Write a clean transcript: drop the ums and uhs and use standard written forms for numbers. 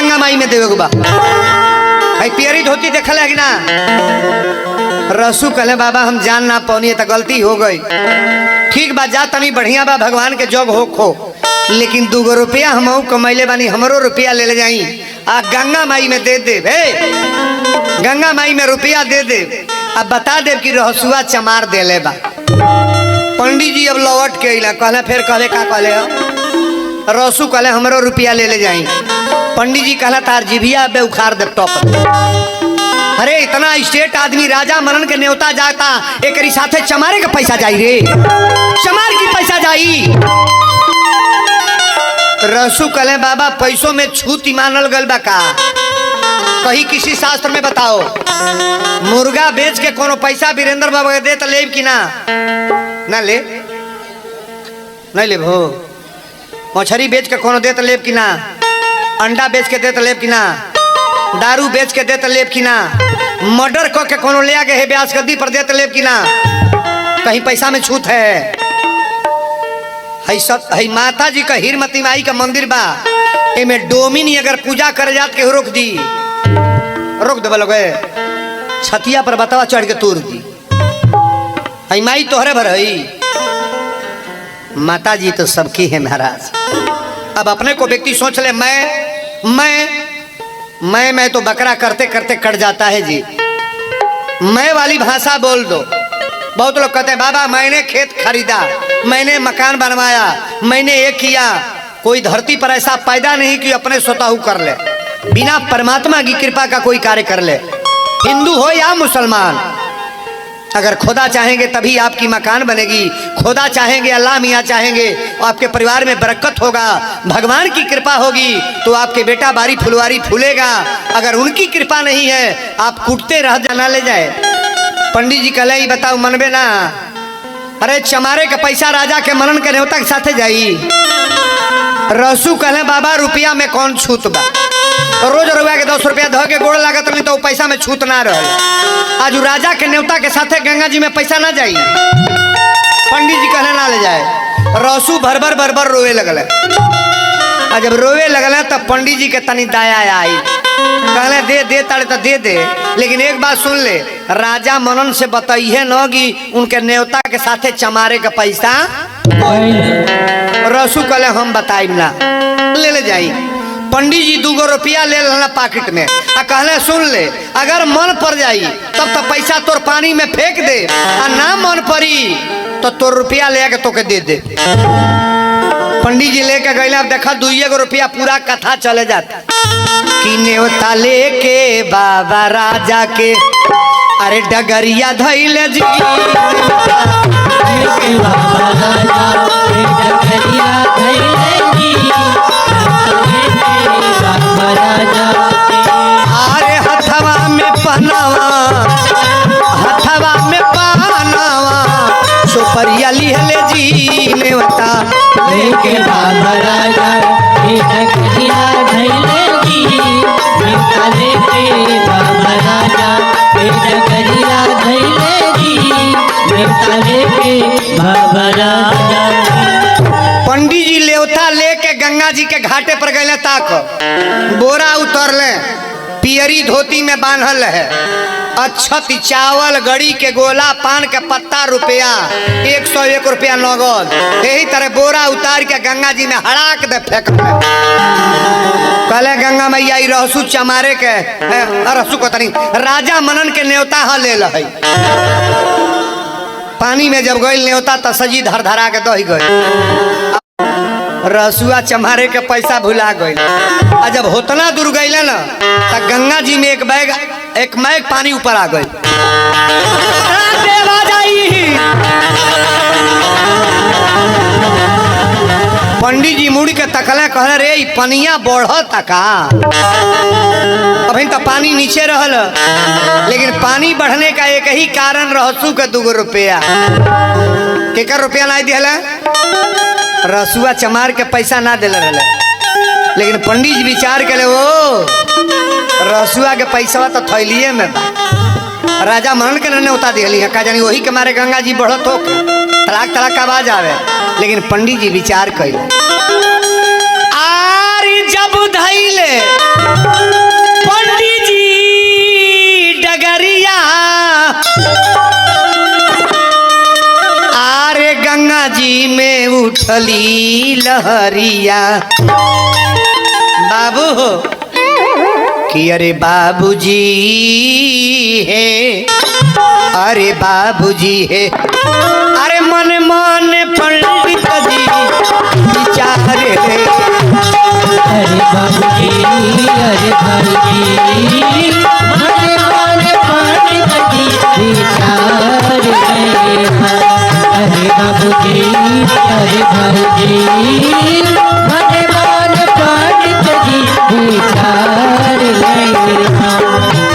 गंगा माई में देवे बा। भाई पियरी धोती देखल है कि ना? रसू कहले बाबा हम जान ना पौनी तो गलती हो गई। ठीक बा जा तनी बढ़िया बा भगवान के जग हो खो, लेकिन 2 रुपया हम कमैले बानी हमरो रुपया ले जाई आ गंगा माई में दे दे। गंगा माई में रुपया दे दे। अब बता दे कि रहसुआ चमार देले बा। पंडित जी अब लौट के अइला कहले फिर कहले का कहले रसू कहले हमरो रुपया ले जाई। पंडित जी कहला तार जिभिया बे उखाड़ दे टॉप। अरे इतना स्टेट आदमी राजा मनन के न्योता जाता एकरी साथे चमारे का पैसा जाई रे, चमार की पैसा जाई। रसू कहले बाबा पैसों में छूत मानल गल बा का? कहीं किसी शास्त्र में बताओ। मुर्गा बेच के कोनो पैसा वीरेंद्र बाबा के दे तो ले कि ना? ना ले नहीं ले भो। मछली बेच के कोनो दे तो लेब कि ना? अंडा बेच के दे तो लेब कि ना? दारू बेच के दे तो लेब कि ना? मर्डर को के कोनो ले आके ब्यास गद्दी पर दे तो लेब कि ना? कहीं पैसा में छूत है? सब है माता जी का हीरमती माई का मंदिर बा, एमे डोमिनी अगर पूजा करे जात के रोक दी, रोक दे लोगे छतिया पर बतावा चढ़ के तोड़ दी। है माई तोहरे भर है। माता जी तो सबकी है महाराज। अब अपने को व्यक्ति सोच ले मैं तो बकरा करते करते कट जाता है जी। मैं वाली भाषा बोल दो। बहुत लोग कहते हैं बाबा मैंने खेत खरीदा, मैंने मकान बनवाया, मैंने ये किया। कोई धरती पर ऐसा पैदा नहीं कि अपने स्वतः कर ले, बिना परमात्मा की कृपा का कोई कार्य कर ले। हिंदू हो या मुसलमान, अगर खुदा चाहेंगे तभी आपकी मकान बनेगी। खुदा चाहेंगे, अल्लाह मियाँ चाहेंगे, आपके परिवार में बरकत होगा, भगवान की कृपा होगी तो आपके बेटा बारी फुलवारी फूलेगा। अगर उनकी कृपा नहीं है आप कूटते रह जाना ले जाए। पंडित जी कहले बताओ मनबे ना? अरे चमारे का पैसा राजा के मनन के न्योता के साथे जाई। रसू कहले बाबा रुपया में कौन छूत बा? रोज रुपया के 10 रुपया धो के गोड़ लागत नहीं तो पैसा में छूत ना रहे। आज राजा के न्योता के साथे गंगा जी में पैसा ना जाई। पंडित जी कहले ना ले जाए। रसू भर भर रोवे लगल। जब रोवे लगल तब पंडित जी के तनी दया आई, कहले दे ताड़े तो दे दे, लेकिन एक बात सुन ले, राजा मनन से बताइए न कि उनके न्योता के साथे चमारे का पैसा। रसू कहले हम बताइब ना, ले जाई। पंडित जी 2 रुपया ले लेना पाकिट में आ कहले सुन ले, अगर मन पड़ जाई तब तो पैसा तोर पानी में फेंक दे, आ ना मन पड़ी तो तोर रुपया ले के तोके दे दे। पंडित जी लेके गए। अब देखा 2 रुपया पूरा कथा चले जाता कि न्योता लेके बाबा राजा के अरे डगरिया धैले जी। अरे हथवा में पहनावा, हथवा में पहनावा सुपरिया लिहले जी। न्योता लेके बाबा राजा डगरिया धैले जी। न्योता लेके बाबा राजा डगरिया धैले जी। न्योता लेके बाबा राजा। पंडित जी न्योता लेके गंगा जी के घाटे पर गए। ताक बोरा उतरले, पियरी धोती में बांधल है, अच्छत चावल गड़ी के गोला, पान के पत्ता रुपया, 101 रुपया नगद। यही तरह बोरा उतार के गंगा जी में हड़ाक दे फेंक। कहले गंगा मैया रहसू चमारे के रहसू को तनी राजा मनन के न्योता ह ले लहई। पानी में जब गई न्योता तो सजी धर धरा के दही गई। रसुआ चमारे के पैसा भुला गई। आ जब होतना दूर गई ना तो गंगा जी में एक मैग पानी ऊपर आ गई। पंडित जी मुड़ के तकले कहले रे पनिया बढ़ता का? अभी तो पानी नीचे रहल, लेकिन पानी बढ़ने का एक ही कारण रहसू के 2 रुपया। केकर रुपया नहीं दिला? रसुआ चमार के पैसा ना दिल रहे। लेकिन पंडित जी विचार करे वो रसुआ के पैसा तो थैलिए में बा। राजा मनन के न्योता दिली है का जानी वही के मारे गंगा जी बढ़त हो तलाक तलाक आवाज आवे। लेकिन पंडित जी विचार कैले आरी जब धैले उठली लहरिया। बाबू हो कि अरे बाबूजी है, अरे बाबूजी है, अरे मन मन पंडित जी विचार रे। अरे बाबूजी, अरे बाबूजी, मन मन पंडित जी विचार रहे हैं। अरे बाबूजी, अरे बाबूजी, मन मन पंडित जी विचार रहे हैं।